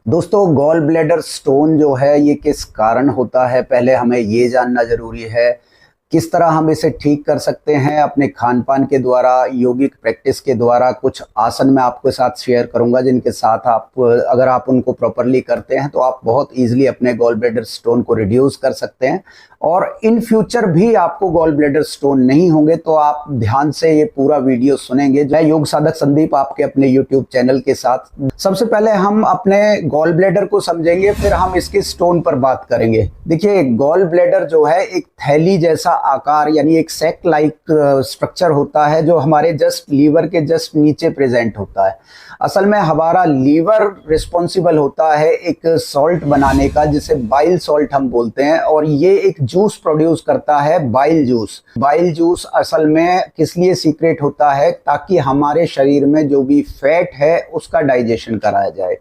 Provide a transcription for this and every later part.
दोस्तों, gall bladder stone जो है ये किस कारण होता है, पहले हमें ये जानना जरूरी है। किस तरह हम इसे ठीक कर सकते हैं अपने खान पान के द्वारा, योगिक प्रैक्टिस के द्वारा। कुछ आसन मैं आपके साथ शेयर करूंगा जिनके साथ आप अगर आप उनको प्रॉपरली करते हैं तो आप बहुत इजीली अपने गॉल ब्लैडर स्टोन को रिड्यूस कर सकते हैं। और इन फ्यूचर भी आपको गॉल ब्लैडर स्टोन नहीं होंगे तो आप ध्यान से ये पूरा वीडियो सुनेंगे। मैं योग साधक संदीप आपके अपने यूट्यूब चैनल के साथ। सबसे पहले हम अपने गॉल ब्लैडर को समझेंगे, फिर हम इसके स्टोन पर बात करेंगे। देखिए, गॉल ब्लैडर जो है एक थैली जैसा आकार यानी एक सैक लाइक स्ट्रक्चर होता है जो हमारे जस्ट लीवर के जस्ट नीचे प्रेजेंट होता है। असल में हमारा लीवर रिस्पॉन्सिबल होता है एक सॉल्ट बनाने का जिसे बाइल सॉल्ट हम बोलते हैं, और ये एक जूस प्रोड्यूस करता है, बाइल जूस। बाइल जूस असल में किस लिए सीक्रेट होता है, ताकि हमारे शरीर में जो भी फैट है उसका डाइजेशन कराया जाए।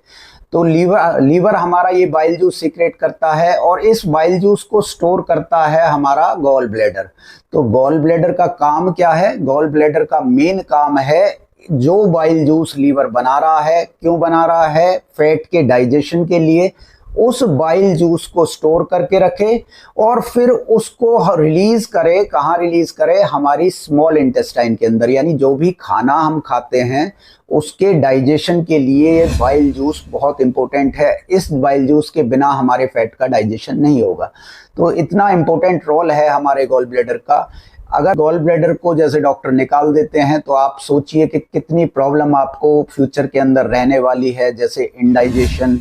तो लीवर हमारा ये बाइल जूस सीक्रेट करता है और इस बाइल जूस को स्टोर करता है हमारा गॉल ब्लैडर। तो गॉल ब्लैडर का काम क्या है? गॉल ब्लैडर का मेन काम है जो बाइल जूस लीवर बना रहा है, क्यों बना रहा है? फैट के डाइजेशन के लिए। उस बाइल जूस को स्टोर करके रखे और फिर उसको रिलीज करे। कहाँ रिलीज करे? हमारी स्मॉल इंटेस्टाइन के अंदर, यानी जो भी खाना हम खाते हैं उसके डाइजेशन के लिए ये बाइल जूस बहुत इंपॉर्टेंट है। इस बाइल जूस के बिना हमारे फैट का डाइजेशन नहीं होगा। तो इतना इंपॉर्टेंट रोल है हमारे गॉल ब्लैडर का। अगर गॉल ब्लैडर को जैसे डॉक्टर निकाल देते हैं तो आप सोचिए कि कितनी प्रॉब्लम आपको फ्यूचर के अंदर रहने वाली है, जैसे इंडाइजेशन,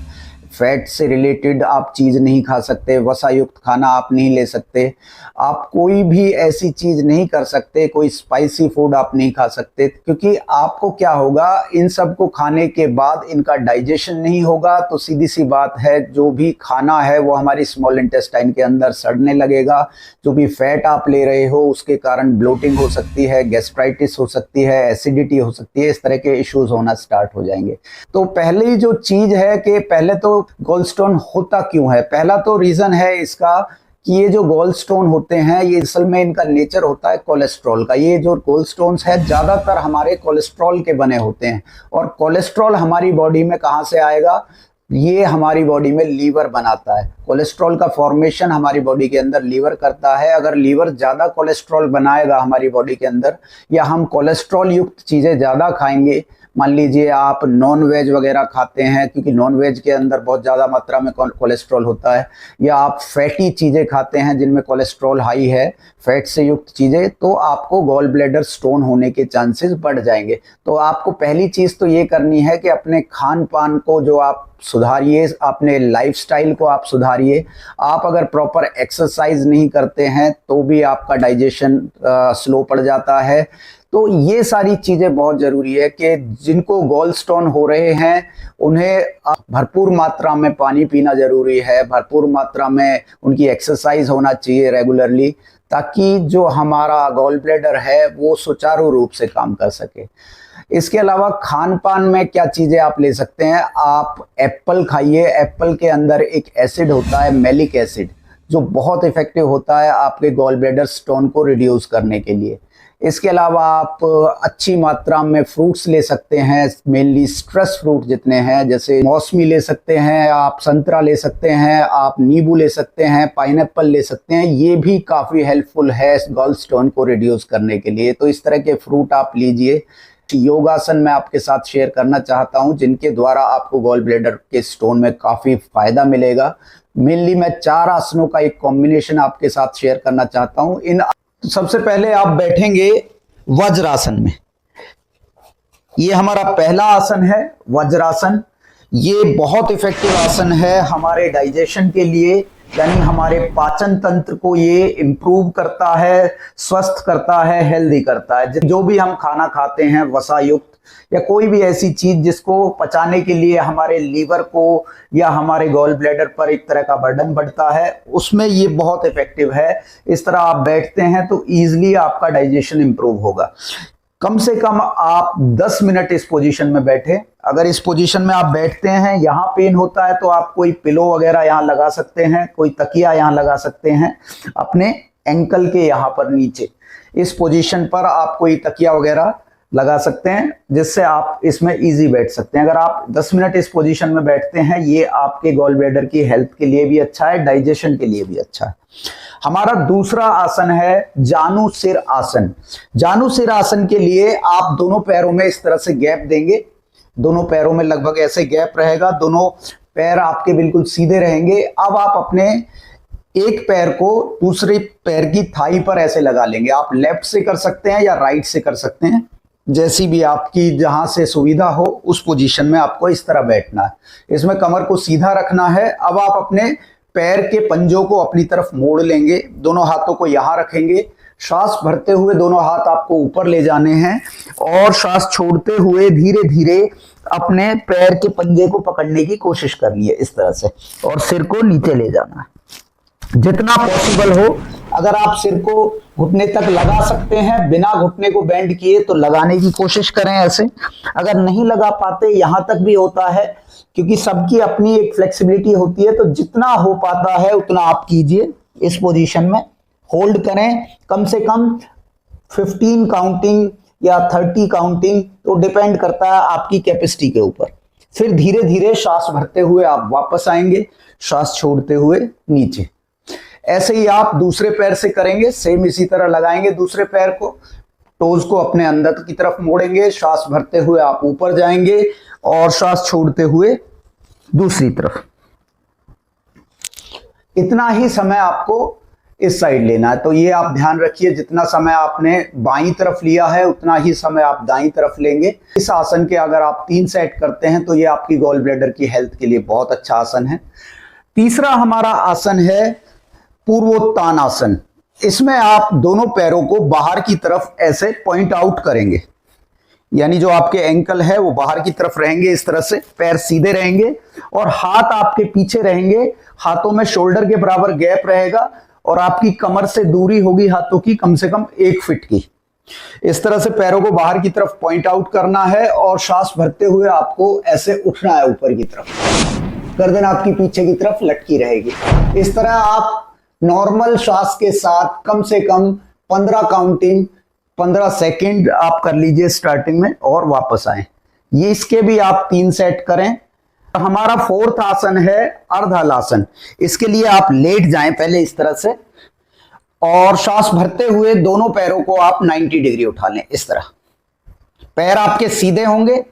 फैट से रिलेटेड आप चीज़ नहीं खा सकते, वसा युक्त खाना आप नहीं ले सकते, आप कोई भी ऐसी चीज़ नहीं कर सकते, कोई स्पाइसी फूड आप नहीं खा सकते, क्योंकि आपको क्या होगा, इन सब को खाने के बाद इनका डाइजेशन नहीं होगा। तो सीधी सी बात है, जो भी खाना है वो हमारी स्मॉल इंटेस्टाइन के अंदर सड़ने लगेगा। जो भी फैट आप ले रहे हो उसके कारण ब्लोटिंग हो सकती है, गैस्ट्राइटिस हो सकती है, एसिडिटी हो सकती है, इस तरह के इश्यूज होना स्टार्ट हो जाएंगे। तो पहली जो चीज़ है कि पहले तो गॉल स्टोन होता क्यों है? पहला तो रीजन है इसका कि ये जो गॉल स्टोन होते हैं ये असल में इनका नेचर होता है कोलेस्ट्रॉल का। ये जो गॉल स्टोन्स है ज्यादातर हमारे कोलेस्ट्रॉल के बने होते हैं, और कोलेस्ट्रॉल हमारी बॉडी में कहाँ से आएगा? ये हमारी बॉडी में लीवर बनाता है। कोलेस्ट्रॉल का फॉर्मेशन हमारी बॉडी के अंदर लीवर करता है। अगर लीवर ज्यादा कोलेस्ट्रॉल बनाएगा हमारी बॉडी के अंदर, या हम कोलेस्ट्रॉल युक्त चीजें ज्यादा खाएंगे, मान लीजिए आप नॉन वेज वगैरह खाते हैं क्योंकि नॉन वेज के अंदर बहुत ज़्यादा मात्रा में कोलेस्ट्रॉल होता है, या आप फैटी चीज़ें खाते हैं जिनमें कोलेस्ट्रॉल हाई है, फैट से युक्त चीज़ें, तो आपको गॉल ब्लैडर स्टोन होने के चांसेस बढ़ जाएंगे। तो आपको पहली चीज़ तो ये करनी है कि अपने खान पान को जो आप सुधारिए, अपने लाइफस्टाइल को आप सुधारिए। आप अगर प्रॉपर एक्सरसाइज नहीं करते हैं तो भी आपका डाइजेशन स्लो पड़ जाता है। तो ये सारी चीज़ें बहुत ज़रूरी है कि जिनको गॉल स्टोन हो रहे हैं उन्हें भरपूर मात्रा में पानी पीना ज़रूरी है, भरपूर मात्रा में उनकी एक्सरसाइज होना चाहिए रेगुलरली, ताकि जो हमारा गॉल ब्लैडर है वो सुचारू रूप से काम कर सके। इसके अलावा खान पान में क्या चीज़ें आप ले सकते हैं? आप एप्पल खाइए। एप्पल के अंदर एक एसिड होता है, मेलिक एसिड, जो बहुत इफेक्टिव होता है आपके गॉल ब्लैडर स्टोन को रिड्यूस करने के लिए। इसके अलावा आप अच्छी मात्रा में फ्रूट्स ले सकते हैं, मेनली स्ट्रेस फ्रूट जितने हैं, जैसे मौसमी ले सकते हैं, आप संतरा ले सकते हैं, आप नींबू ले सकते हैं, पाइनएप्पल ले सकते हैं। ये भी काफ़ी हेल्पफुल है गॉल स्टोन को रिड्यूस करने के लिए। तो इस तरह के फ्रूट आप लीजिए। योगासन मैं आपके साथ शेयर करना चाहता हूं जिनके द्वारा आपको गॉल ब्लैडर के स्टोन में काफ़ी फायदा मिलेगा। मेनली मैं 4 आसनों का एक कॉम्बिनेशन आपके साथ शेयर करना चाहता हूं। सबसे पहले आप बैठेंगे वज्रासन में। ये हमारा पहला आसन है वज्रासन। ये बहुत इफेक्टिव आसन है हमारे डाइजेशन के लिए, यानी हमारे पाचन तंत्र को ये इम्प्रूव करता है, स्वस्थ करता है, हेल्दी करता है। जो भी हम खाना खाते हैं वसा युक्त या कोई भी ऐसी चीज जिसको पचाने के लिए हमारे लीवर को या हमारे गॉल ब्लैडर पर एक तरह का बर्डन बढ़ता है, उसमें ये बहुत इफेक्टिव है। इस तरह आप बैठते हैं तो ईजिली आपका डाइजेशन इंप्रूव होगा। कम से कम आप 10 मिनट इस पोजीशन में बैठे। अगर इस पोजीशन में आप बैठते हैं, यहाँ पेन होता है तो आप कोई पिलो वगैरह यहाँ लगा सकते हैं, कोई तकिया यहाँ लगा सकते हैं अपने एंकल के यहाँ पर नीचे। इस पोजीशन पर आप कोई तकिया वगैरह लगा सकते हैं, जिससे आप इसमें इजी बैठ सकते हैं। अगर आप 10 मिनट इस पोजीशन में बैठते हैं, ये आपके गॉल ब्लैडर की हेल्थ के लिए भी अच्छा है, डाइजेशन के लिए भी अच्छा है। हमारा दूसरा आसन है जानु सिर आसन। जानु सिर आसन के लिए आप दोनों पैरों में इस तरह से गैप देंगे, दोनों पैरों में लगभग ऐसे गैप रहेगा, दोनों पैर आपके बिल्कुल सीधे रहेंगे। अब आप अपने एक पैर को दूसरे पैर की थाई पर ऐसे लगा लेंगे। आप लेफ्ट से कर सकते हैं या राइट से कर सकते हैं, जैसी भी आपकी जहां से सुविधा हो उस पोजीशन में आपको इस तरह बैठना है। इसमें कमर को सीधा रखना है। अब आप अपने पैर के पंजों को अपनी तरफ मोड़ लेंगे, दोनों हाथों को यहां रखेंगे। श्वास भरते हुए दोनों हाथ आपको ऊपर ले जाने हैं और श्वास छोड़ते हुए धीरे धीरे अपने पैर के पंजे को पकड़ने की कोशिश करनी है इस तरह से, और सिर को नीचे ले जाना है जितना पॉसिबल हो। अगर आप सिर को घुटने तक लगा सकते हैं बिना घुटने को बेंड किए तो लगाने की कोशिश करें ऐसे। अगर नहीं लगा पाते, यहां तक भी होता है, क्योंकि सबकी अपनी एक फ्लेक्सिबिलिटी होती है, तो जितना हो पाता है उतना आप कीजिए। इस पोजीशन में होल्ड करें कम से कम 15 काउंटिंग या 30 काउंटिंग, तो डिपेंड करता है आपकी कैपेसिटी के ऊपर। फिर धीरे धीरे श्वास भरते हुए आप वापस आएंगे, श्वास छोड़ते हुए नीचे। ऐसे ही आप दूसरे पैर से करेंगे, सेम इसी तरह लगाएंगे दूसरे पैर को, टोज को अपने अंदर की तरफ मोड़ेंगे, श्वास भरते हुए आप ऊपर जाएंगे और श्वास छोड़ते हुए दूसरी तरफ। इतना ही समय आपको इस साइड लेना है। तो ये आप ध्यान रखिए, जितना समय आपने बाईं तरफ लिया है उतना ही समय आप दाईं तरफ लेंगे। इस आसन के अगर आप 3 सेट करते हैं तो ये आपकी गॉल ब्लैडर की हेल्थ के लिए बहुत अच्छा आसन है। तीसरा हमारा आसन है पूर्वोत्तान आसन। इसमें आप दोनों पैरों को बाहर की तरफ ऐसे पॉइंट आउट करेंगे, यानी जो आपके एंकल है वो बाहर की तरफ रहेंगे इस तरह से, पैर सीधे रहेंगे और हाथ आपके पीछे रहेंगे। हाथों में शोल्डर के बराबर गैप रहेगा और आपकी कमर से दूरी होगी हाथों की कम से कम 1 फीट की। इस तरह से पैरों को बाहर की तरफ पॉइंट आउट करना है और श्वास भरते हुए आपको ऐसे उठना है ऊपर की तरफ। गर्दन आपकी पीछे की तरफ लटकी रहेगी। इस तरह आप नॉर्मल श्वास के साथ कम से कम 15 काउंटिंग 15 सेकंड आप कर लीजिए स्टार्टिंग में और वापस आए। ये इसके भी आप 3 सेट करें। हमारा 4th आसन है अर्धहलासन। इसके लिए आप लेट जाएं पहले इस तरह से और श्वास भरते हुए दोनों पैरों को आप 90 डिग्री उठा लें इस तरह। पैर आपके सीधे होंगे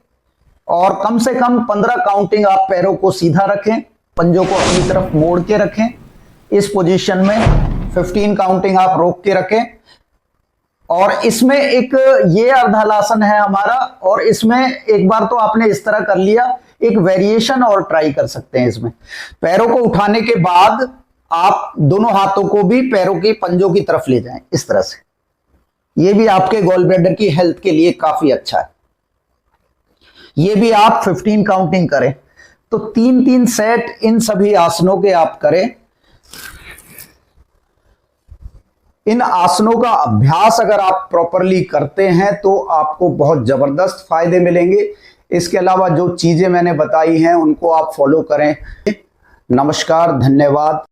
और कम से कम 15 काउंटिंग आप पैरों को सीधा रखें, पंजों को अपनी तरफ मोड़ के रखें। इस पोजीशन में 15 काउंटिंग आप रोक के रखें। और इसमें एक ये अर्धहलासन है हमारा, और इसमें एक बार तो आपने इस तरह कर लिया, एक वेरिएशन और ट्राई कर सकते हैं। इसमें पैरों को उठाने के बाद आप दोनों हाथों को भी पैरों की पंजों की तरफ ले जाएं इस तरह से। ये भी आपके गॉल ब्लैडर की हेल्थ के लिए काफी अच्छा है। ये भी आप 15 काउंटिंग करें। तो 3-3 सेट इन सभी आसनों के आप करें। इन आसनों का अभ्यास अगर आप प्रॉपरली करते हैं तो आपको बहुत जबरदस्त फायदे मिलेंगे। इसके अलावा जो चीजें मैंने बताई हैं उनको आप फॉलो करें। नमस्कार, धन्यवाद।